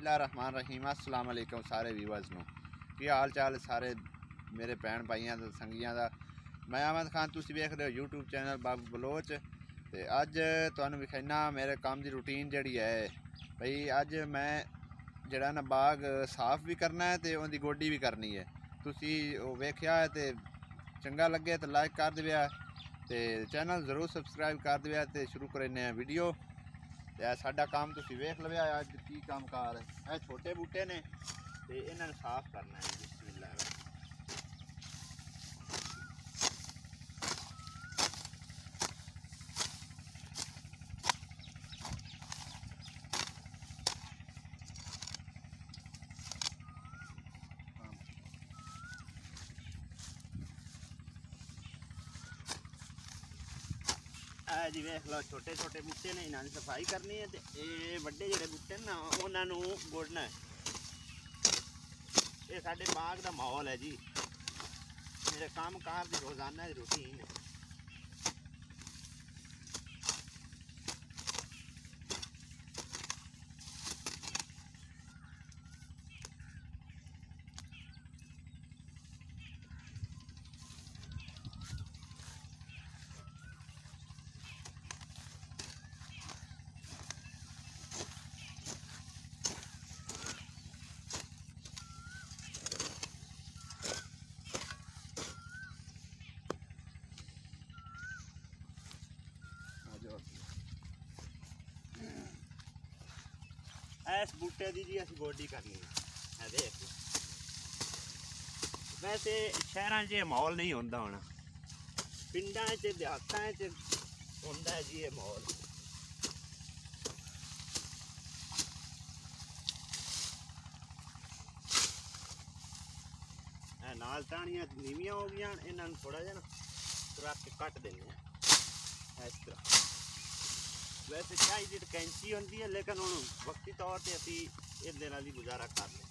बिस्मिल्लाहिर्रहमानिर्रहीम अस्सलाम वालेकुम सारे व्यूअर्स ਨੂੰ ਕੀ ਹਾਲ ਚਾਲ ਸਾਰੇ ਮੇਰੇ ਭੈਣ ਭਾਈਆਂ ਦਾ ਸੰਗੀਆਂ ਦਾ। ਮੈਂ ਅਹਿਮਦ ਖਾਨ, ਤੁਸੀਂ ਵੇਖ ਰਹੇ ਹੋ YouTube ਚੈਨਲ ਬਾਬੂ ਬਲੋਚ। ਤੇ ਅੱਜ ਤੁਹਾਨੂੰ ਵਿਖਾਉਣਾ ਮੇਰੇ ਕੰਮ ਦੀ ਰੂਟੀਨ ਜਿਹੜੀ ਹੈ ਭਈ। ਅੱਜ ਮੈਂ ਜਿਹੜਾ ਨਾ ਬਾਗ ਸਾਫ਼ ਵੀ ਕਰਨਾ ਹੈ ਤੇ ਉਹਦੀ ਗੋਡੀ ਵੀ ਕਰਨੀ ਹੈ। ਤੁਸੀਂ ਉਹ ਵੇਖਿਆ ਹੈ ਤੇ ਚੰਗਾ ਲੱਗੇ ਤਾਂ ਲਾਈਕ ਕਰ ਦਿਓ ਤੇ ਚੈਨਲ ਜ਼ਰੂਰ ਸਬਸਕ੍ਰਾइब कर दिया। तो शुरू करने वीडियो। तो साडा काम तुसीं वेख लवे अज की काम कार है। छोटे बूटे ने तो इन्हां नूं साफ करना है। बिस्मिल्लाह। जी वेख लो, छोटे छोटे बूटे ने इन्हां दी सफाई करनी है। तो ये वड्डे जिहड़े बूटे ना उन्हां नूं गोडना है। ये साडे बाग दा माहौल है जी। मेरे काम कार दी रोज़ाना दी रूटीन है। इस बूटे की जी असीं गोडी करनी है। देख वैसे शहरां च माहौल नहीं होंदा होना, पिंडां च देहातां च होंदा है जी ये माहौल। नाल टाणियां नीवियां हो गई, इन्हां नूं थोड़ा जिहा ना रख के कट देने इस तरह। वैसे चाहिए तो कैंची होती है, लेकिन हुण वक्ती तौर पर असी इहदे नाल ही गुजारा कर लें।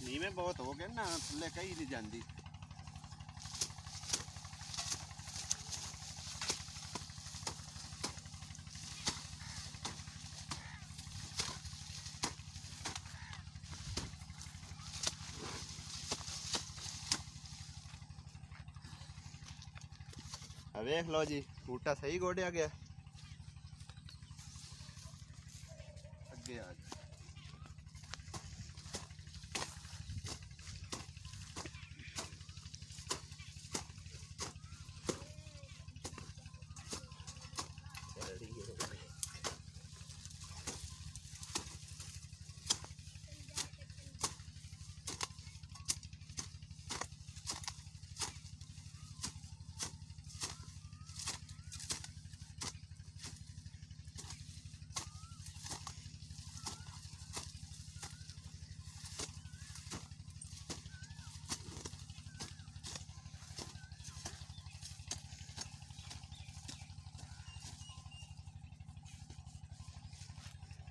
नीवे बहुत हो गए ना, थल्ले कहीं नहीं जाती। वेख लो जी, बूटा सही गोडिया गया। अगे आ जा।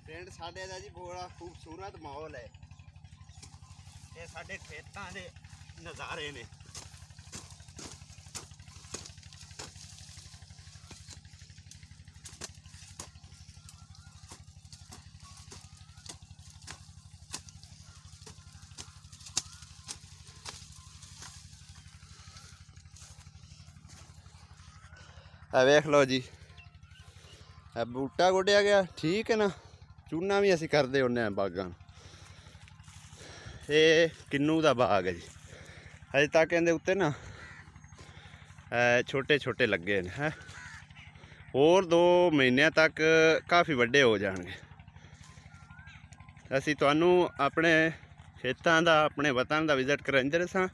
पिंड साडे दा जी बड़ा खूबसूरत माहौल है। ये साडे खेतां दे नज़ारे ने। वेख लो जी, बूटा गोडिया गया, ठीक है ना। चूना भी असी करते होने बागां। ये किन्नू का बाग है जी। अजे तक इहदे उत्ते ना छोटे छोटे लगे हैं। होर 2 महीनों तक काफ़ी वड्डे हो जाएंगे। असी तुहानू अपने खेतां दा, अपने वतन का विजिट करांदे रहे।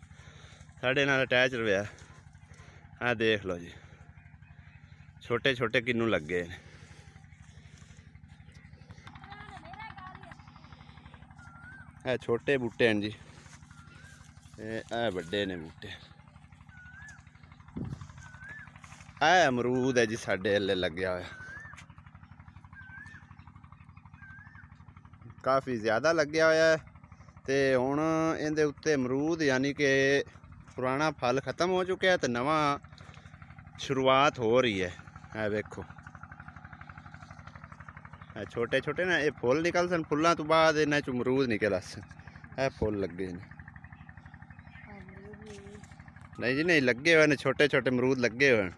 साडे नाल अटैच रहा। आ देख लो जी, छोटे छोटे किन्नू लगे हैं। ਇਹ छोटे बूटे हैं जी, बड़े ने बूटे। अमरूद है जी, साडे हल्ले लग्या होया, काफ़ी ज़्यादा लग्या होया है। तो हुण इहदे उत्ते अमरूद यानी कि पुराना फल खत्म हो चुका है, तो नवा शुरुआत हो रही है। है वेखो छोटे छोटे ना ये फुल निकल सन, फुलों तो बाद इन्हें चो अमरूद निकल सन। है फुल लगे ने, नहीं जी नहीं लगे हुए ने, छोटे छोटे अमरूद लगे हुए हैं।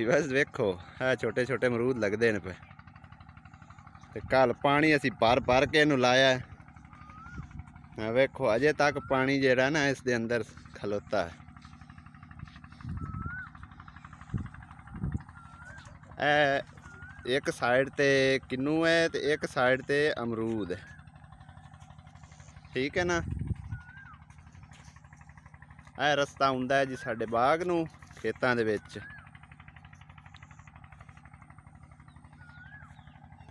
बस वेखो है छोटे छोटे अमरूद लगते हैं पे। कल पानी असी भर भर के इनू लाया है। वेखो अजे तक पानी जेड़ा ना इसके अंदर खलोता है। एक साइड ते किन्नू है तो एक साइड ते अमरूद है, ठीक है ना। यह रस्ता आउंदा है जी साडे बाग नू खेतां दे विच।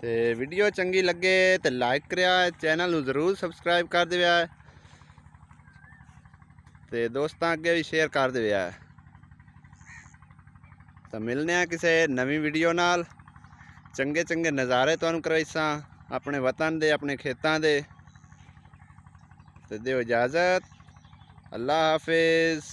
ते वीडियो चंगी लगे तो लाइक करिया, चैनल नू जरूर सबसक्राइब कर दिया, ते दोस्तां अगे भी शेयर कर दिया। तो मिलने किसी नवी वीडियो नाल, चंगे चंगे नज़ारे तुहानू करवाइसां अपने वतन दे, अपने खेतां दे। ते दिओ इजाज़त, अल्लाह हाफिज़।